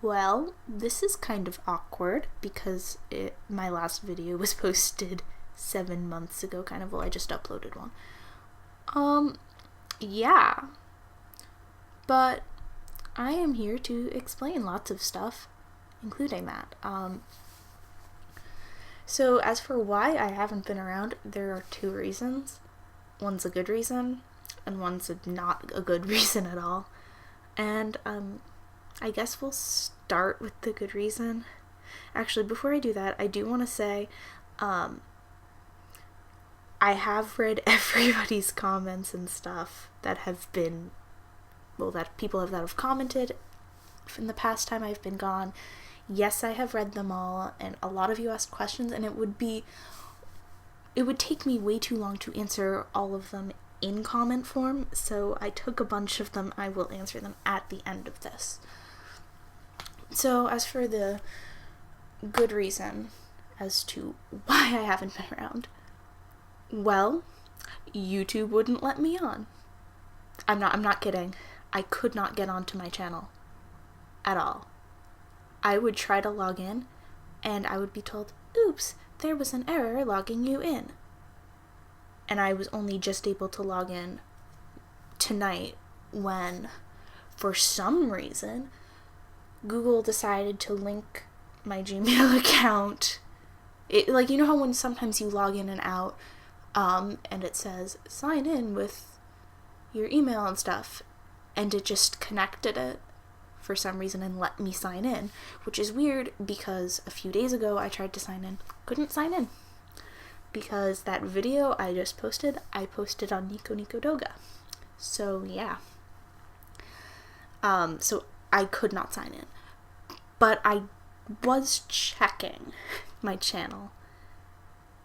Well, this is kind of awkward because my last video was posted 7 months ago, kind of. Well, I just uploaded one. Yeah. But I am here to explain lots of stuff, including that. So as for why I haven't been around, there are two reasons. One's a good reason, and one's not a good reason at all. And, I guess we'll start with the good reason. Actually, before I do that, I do want to say, I have read everybody's comments and stuff that have been, that people that have commented from the past time I've been gone. Yes, I have read them all, and a lot of you asked questions, and it would take me way too long to answer all of them in comment form, so I took a bunch of them. I will answer them at the end of this. So, as for the good reason as to why I haven't been around, well, YouTube wouldn't let me on. I'm not kidding. I could not get onto my channel at all. I would try to log in, and I would be told, oops, there was an error logging you in. And I was only just able to log in tonight when, for some reason, Google decided to link my Gmail account. You know how when sometimes you log in and out, and it says, sign in with your email and stuff, and it just connected it for some reason and let me sign in, which is weird because a few days ago I tried to sign in, couldn't sign in, because that video I just posted, I posted on Nico Nico Doga. So yeah. So I could not sign in. But I was checking my channel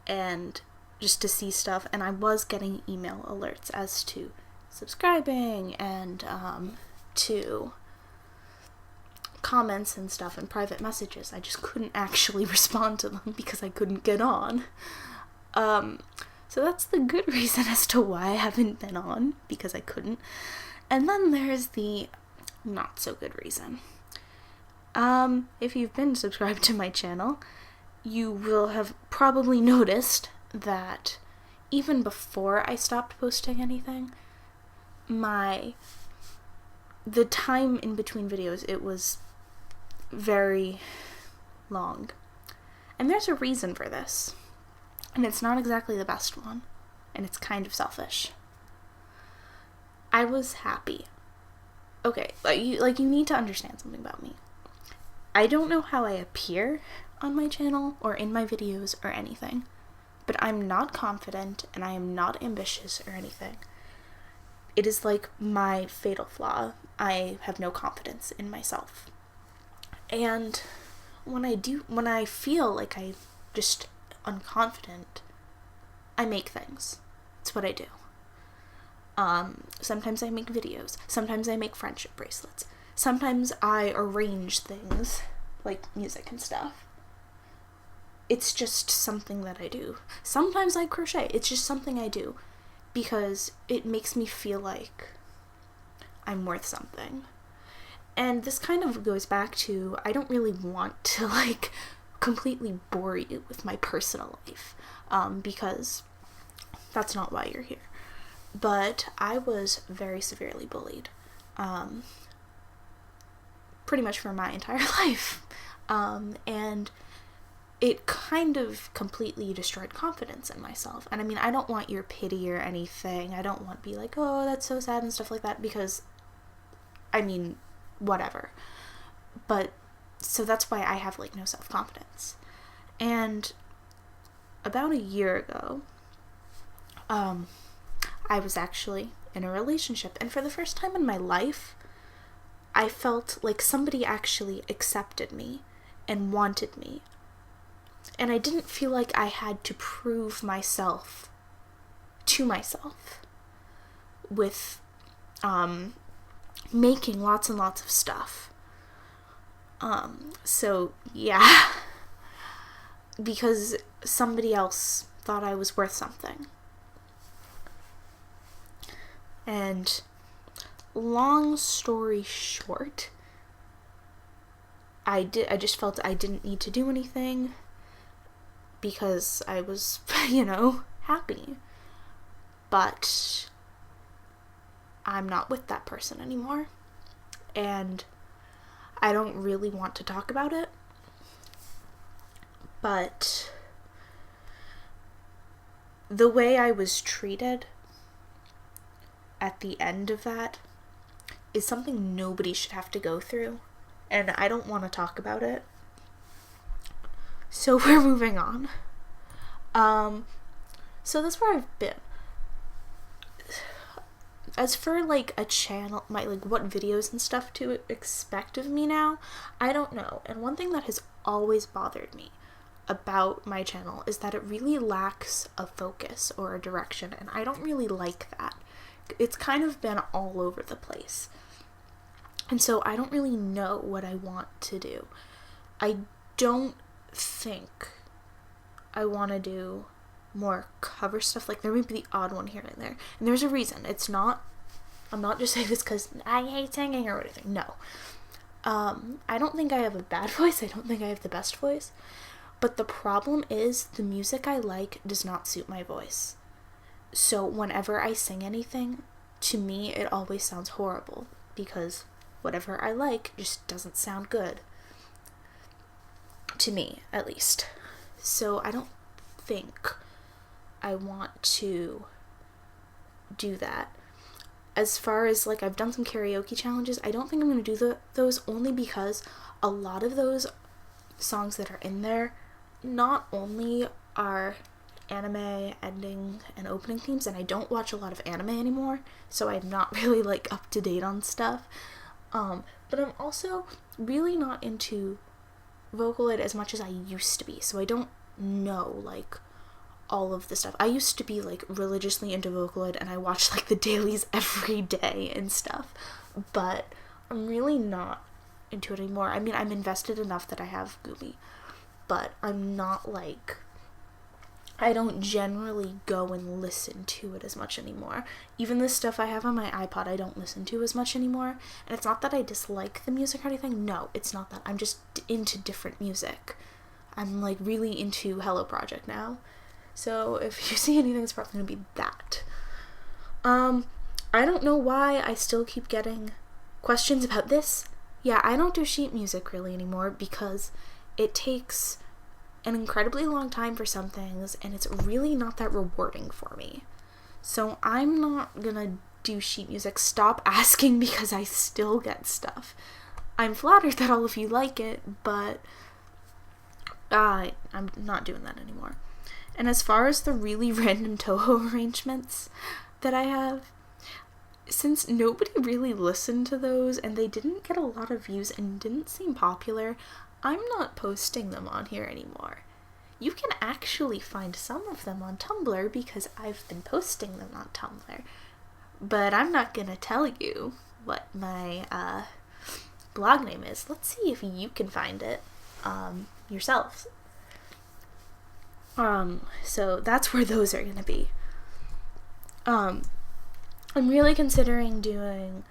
and just to see stuff, and I was getting email alerts as to subscribing and to comments and stuff and private messages. I just couldn't actually respond to them because I couldn't get on. So that's the good reason as to why I haven't been on, because I couldn't. And then there's the not so good reason. If you've been subscribed to my channel, you will have probably noticed that even before I stopped posting anything, the time in between videos, it was very long. And there's a reason for this. And it's not exactly the best one. And it's kind of selfish. I was happy. Okay, you need to understand something about me. I don't know how I appear on my channel or in my videos or anything, but I'm not confident and I am not ambitious or anything. It is like my fatal flaw. I have no confidence in myself. And when I feel like I'm just unconfident, I make things. It's what I do. Sometimes I make videos. Sometimes I make friendship bracelets. Sometimes I arrange things, like music and stuff. It's just something that I do. Sometimes I crochet. It's just something I do because it makes me feel like I'm worth something. And this kind of goes back to, I don't really want to completely bore you with my personal life, because that's not why you're here. But I was very severely bullied, pretty much for my entire life, and it kind of completely destroyed confidence in myself. And I mean, I don't want your pity or anything. I don't want to be like, oh, that's so sad and stuff like that, because, I mean, whatever. But, so that's why I have, no self-confidence. And about a year ago, I was actually in a relationship, and for the first time in my life, I felt like somebody actually accepted me and wanted me. And I didn't feel like I had to prove myself to myself with making lots and lots of stuff. So yeah, because somebody else thought I was worth something. And long story short, I just felt I didn't need to do anything because I was, happy. But I'm not with that person anymore. And I don't really want to talk about it. But the way I was treated at the end of that is something nobody should have to go through. And I don't want to talk about it. So we're moving on. So that's where I've been. As for, like, a channel, what videos and stuff to expect of me now, I don't know. And one thing that has always bothered me about my channel is that it really lacks a focus or a direction, and I don't really like that. It's kind of been all over the place. And so I don't really know what I want to do. I don't think I want to do more cover stuff. Like, there may be the odd one here and there. And there's a reason. I'm not just saying this because I hate singing or anything. No. I don't think I have a bad voice. I don't think I have the best voice. But the problem is the music I like does not suit my voice. So whenever I sing anything, to me, it always sounds horrible because whatever I like just doesn't sound good. To me, at least. So I don't think I want to do that. As far as, like, I've done some karaoke challenges, I don't think I'm going to do those only because a lot of those songs that are in there not only are anime ending and opening themes, and I don't watch a lot of anime anymore, so I'm not really, like, up to date on stuff. But I'm also really not into Vocaloid as much as I used to be, so I don't know, like, all of the stuff. I used to be, like, religiously into Vocaloid, and I watched, like, the dailies every day and stuff, but I'm really not into it anymore. I mean, I'm invested enough that I have Goomy, but I'm not, like, I don't generally go and listen to it as much anymore. Even the stuff I have on my iPod, I don't listen to as much anymore. And it's not that I dislike the music or anything. No, it's not that. I'm just into different music. I'm, like, really into Hello Project now. So if you see anything, it's probably going to be that. I don't know why I still keep getting questions about this. Yeah, I don't do sheet music really anymore because it takes an incredibly long time for some things, and it's really not that rewarding for me. So I'm not gonna do sheet music. Stop asking because I still get stuff. I'm flattered that all of you like it, but I'm not doing that anymore. And as far as the really random Toho arrangements that I have, since nobody really listened to those and they didn't get a lot of views and didn't seem popular, I'm not posting them on here anymore. You can actually find some of them on Tumblr because I've been posting them on Tumblr. But I'm not gonna tell you what my blog name is. Let's see if you can find it yourselves. So that's where those are gonna be. I'm really considering doing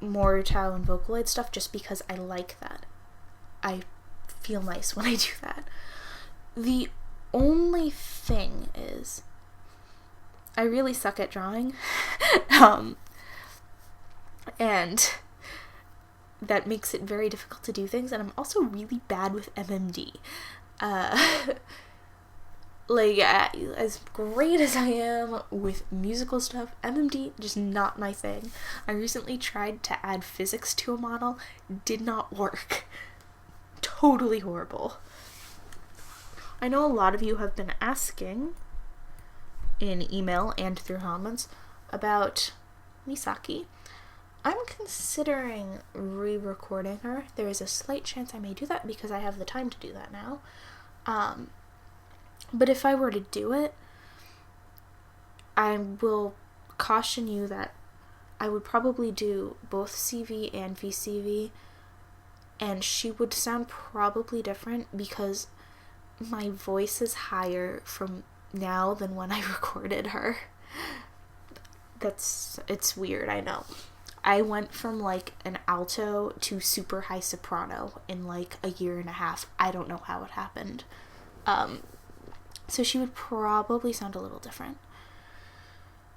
more Tao and Vocaloid stuff just because I like that. I feel nice when I do that. The only thing is I really suck at drawing. And that makes it very difficult to do things, and I'm also really bad with MMD. As great as I am with musical stuff, MMD, just not my thing. I recently tried to add physics to a model, did not work. Totally horrible. I know a lot of you have been asking in email and through comments about Misaki. I'm considering re-recording her. There is a slight chance I may do that because I have the time to do that now. But if I were to do it, I will caution you that I would probably do both CV and VCV, and she would sound probably different because my voice is higher from now than when I recorded her. It's weird, I know. I went from like an alto to super high soprano in like a year and a half. I don't know how it happened. So she would probably sound a little different.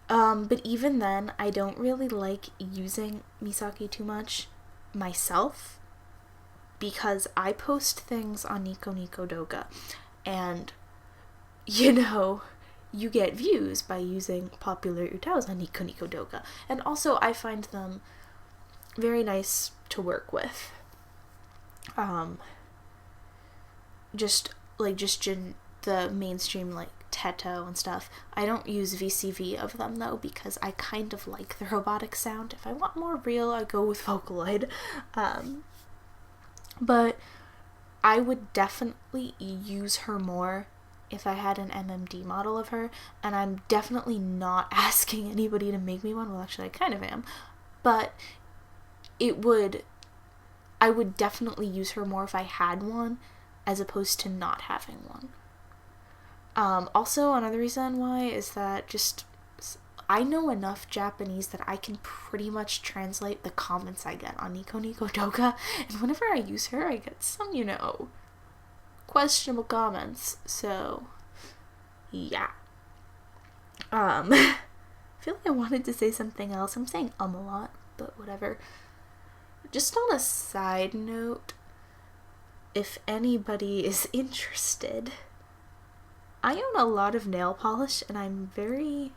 But even then, I don't really like using Misaki too much myself, because I post things on Nico Nico Doga, and, you know, you get views by using popular utaos on Nico Nico Doga, and also I find them very nice to work with. The mainstream, like, Teto and stuff. I don't use VCV of them, though, because I kind of like the robotic sound. If I want more real, I go with Vocaloid. But I would definitely use her more if I had an MMD model of her, and I'm definitely not asking anybody to make me one. Well, actually, I kind of am. But I would definitely use her more if I had one, as opposed to not having one. Also, another reason why is that just I know enough Japanese that I can pretty much translate the comments I get on Nico Nico Doga, and whenever I use her, I get some, questionable comments. So, yeah. I feel like I wanted to say something else. I'm saying a lot, but whatever. Just on a side note, if anybody is interested, I own a lot of nail polish, and I'm very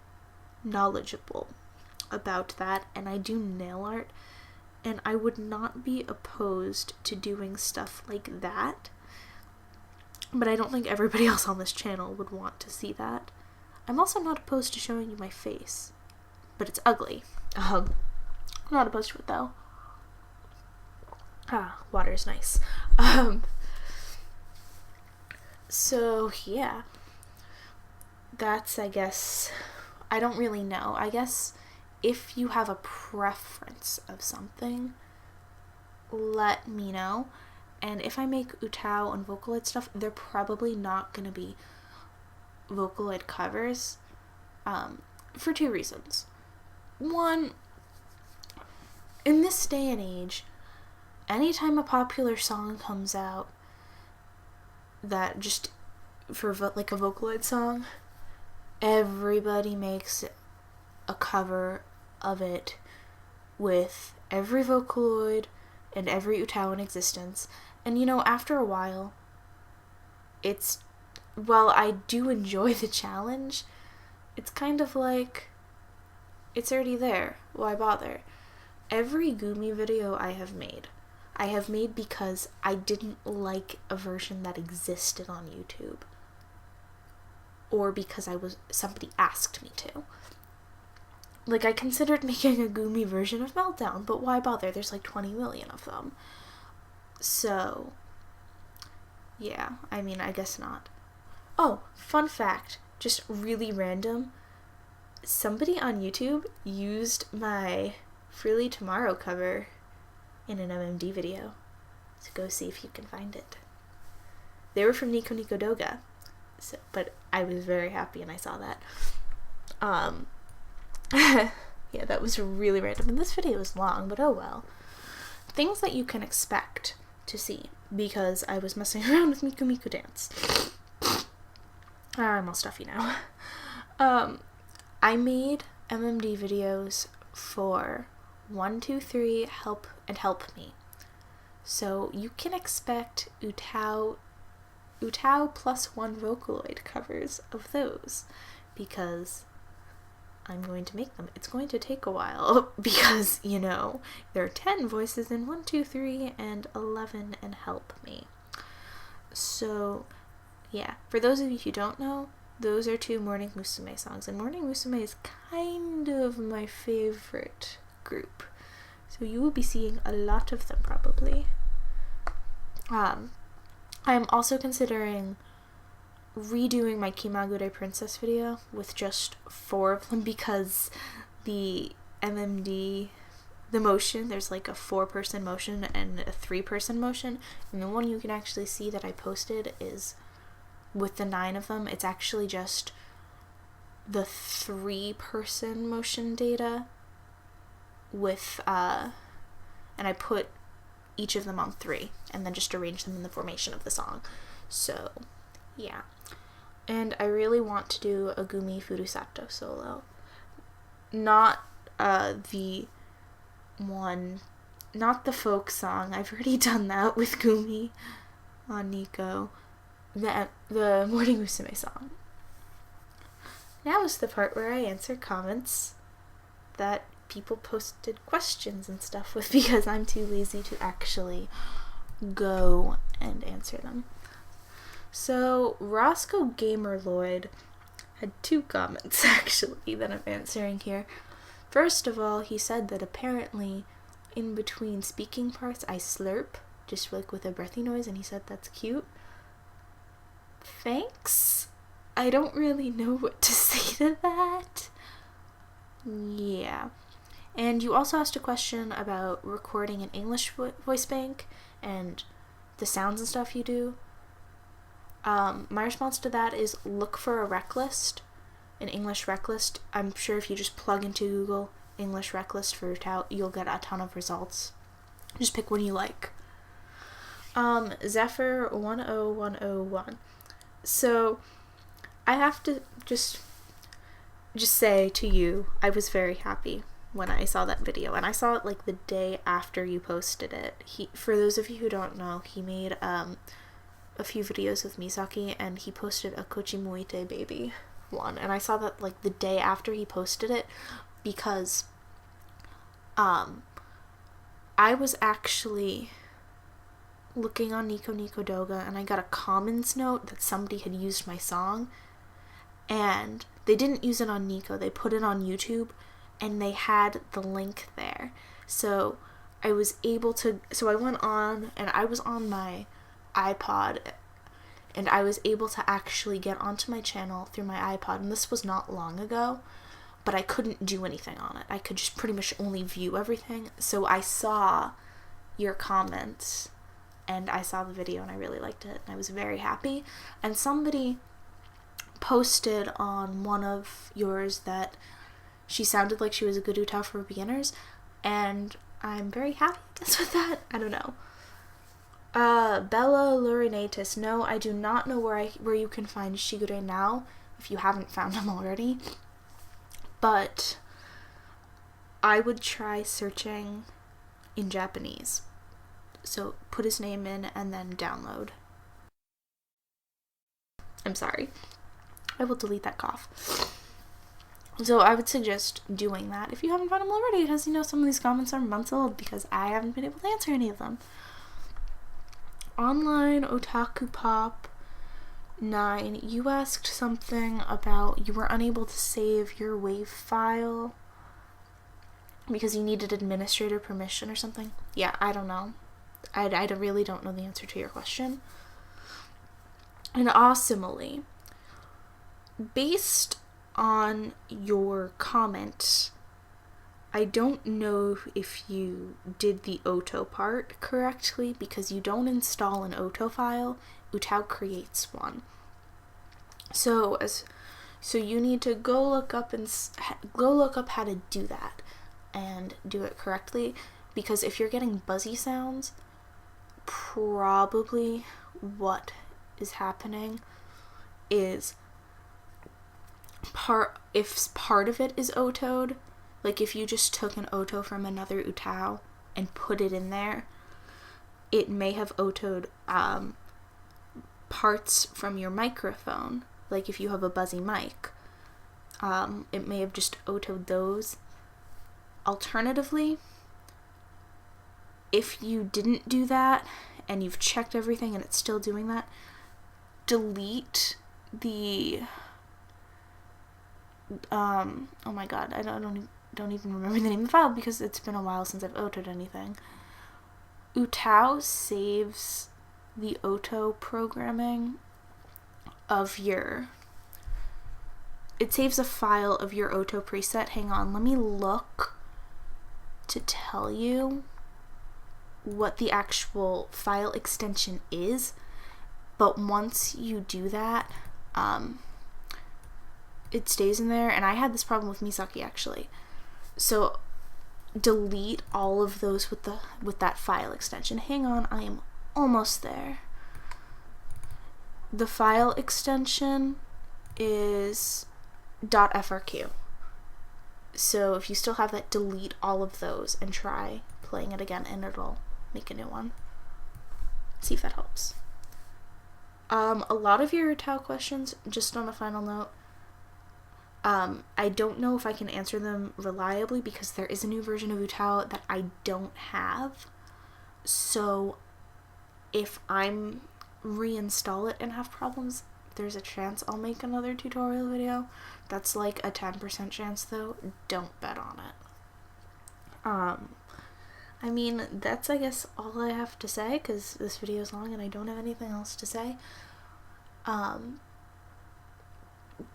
knowledgeable about that, and I do nail art, and I would not be opposed to doing stuff like that, but I don't think everybody else on this channel would want to see that. I'm also not opposed to showing you my face, but it's ugly. I'm not opposed to it, though. Water is nice. So, yeah. That's, I guess, I don't really know. I guess if you have a preference of something, let me know. And if I make Utao and Vocaloid stuff, they're probably not going to be Vocaloid covers, for two reasons. One, in this day and age, anytime a popular song comes out that just, for like a Vocaloid song, everybody makes a cover of it with every Vocaloid and every Utao in existence. And after a while, while I do enjoy the challenge, it's kind of like, it's already there. Why bother? Every Gumi video I have made because I didn't like a version that existed on YouTube, or because somebody asked me to. Like, I considered making a Gumi version of Meltdown, but why bother? There's like 20 million of them. So, yeah, I mean, I guess not. Oh, fun fact, just really random. Somebody on YouTube used my Freely Tomorrow cover in an MMD video. So go see if you can find it. They were from Nico Nico Doga. So, but I was very happy and I saw that. Yeah, that was really random. And this video is long, but oh well. Things that you can expect to see, because I was messing around with Miku Miku Dance. I'm all stuffy now. I made MMD videos for 123 Help and Help Me. So you can expect Utao plus one Vocaloid covers of those, because I'm going to make them. It's going to take a while because, there are 10 voices in 123 and 11 in Help Me. So, yeah. For those of you who don't know, those are 2 Morning Musume songs, and Morning Musume is kind of my favorite group. So you will be seeing a lot of them probably. I'm also considering redoing my Kimagure Princess video with just 4 of them, because the MMD, the motion, there's like a 4-person motion and a 3-person motion, and the one you can actually see that I posted is with the 9 of them. It's actually just the 3-person motion data with, and I put each of them on 3, and then just arrange them in the formation of the song. So, yeah. And I really want to do a Gumi Furusato solo. Not the folk song. I've already done that with Gumi on Nico. The Morning Musume song. Now is the part where I answer comments that people posted questions and stuff with, because I'm too lazy to actually go and answer them. So, Roscoe Gamerloid had 2 comments, actually, that I'm answering here. First of all, he said that apparently in between speaking parts I slurp, just like with a breathy noise, and he said that's cute. Thanks. I don't really know what to say to that. Yeah. And you also asked a question about recording an English voice bank and the sounds and stuff you do. My response to that is look for a rec list, an English rec list. I'm sure if you just plug into Google English rec list for Utau, you'll get a ton of results. Just pick one you like. Zephyr 10101. So, I have to just say to you, I was very happy when I saw that video, and I saw it like the day after you posted it. For those of you who don't know, he made a few videos with Misaki, and he posted a Kochi Muite baby one, and I saw that like the day after he posted it, because I was actually looking on Nico Nico Doga, and I got a comments note that somebody had used my song, and they didn't use it on Nico, they put it on YouTube, and they had the link there. So I was able to, so I went on, and I was on my iPod, and I was able to actually get onto my channel through my iPod, and this was not long ago, but I couldn't do anything on it. I could just pretty much only view everything. So I saw your comments, and I saw the video, and I really liked it, and I was very happy. And somebody posted on one of yours that she sounded like she was a good Utah for beginners, and I'm very happy, I guess, with that. I don't know. Bella Lurinatus. No, I do not know where you can find Shigure now, if you haven't found him already. But I would try searching in Japanese. So put his name in and then download. I'm sorry. I will delete that cough. So I would suggest doing that if you haven't found him already, because, some of these comments are months old because I haven't been able to answer any of them. Online Otaku Pop 9, you asked something about you were unable to save your WAV file because you needed administrator permission or something. Yeah, I don't know. I really don't know the answer to your question. And awesomely, based on your comment, I don't know if you did the Oto part correctly, because you don't install an Oto file, Utau creates one. So you need to go look up how to do that and do it correctly, because if you're getting buzzy sounds, probably what is happening is if part of it is Otoed, like if you just took an Oto from another Utau and put it in there, it may have Otoed parts from your microphone. Like if you have a buzzy mic, it may have just Otoed those. Alternatively, if you didn't do that and you've checked everything and it's still doing that, delete the oh my god, I don't even remember the name of the file because it's been a while since I've Otoed anything. Utau saves the Oto programming of it saves a file of your Oto preset. Hang on, let me look to tell you what the actual file extension is. But once you do that, it stays in there, and I had this problem with Misaki actually. So delete all of those with that file extension. Hang on, I am almost there. The file extension is .frq. So if you still have that, delete all of those and try playing it again, and it'll make a new one. See if that helps. A lot of your Tau questions, just on a final note, I don't know if I can answer them reliably because there is a new version of Utao that I don't have. So if I'm reinstall it and have problems, there's a chance I'll make another tutorial video. That's like a 10% chance though. Don't bet on it. I mean, that's I guess all I have to say because this video is long and I don't have anything else to say.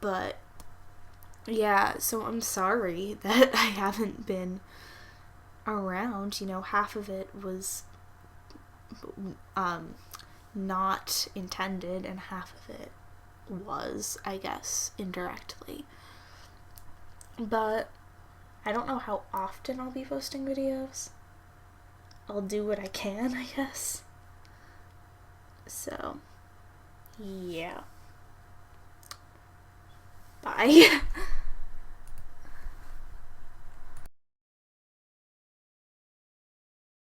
But yeah, so I'm sorry that I haven't been around. You know, half of it was not intended and half of it was, I guess, indirectly. But I don't know how often I'll be posting videos. I'll do what I can, I guess. So, yeah. Bye.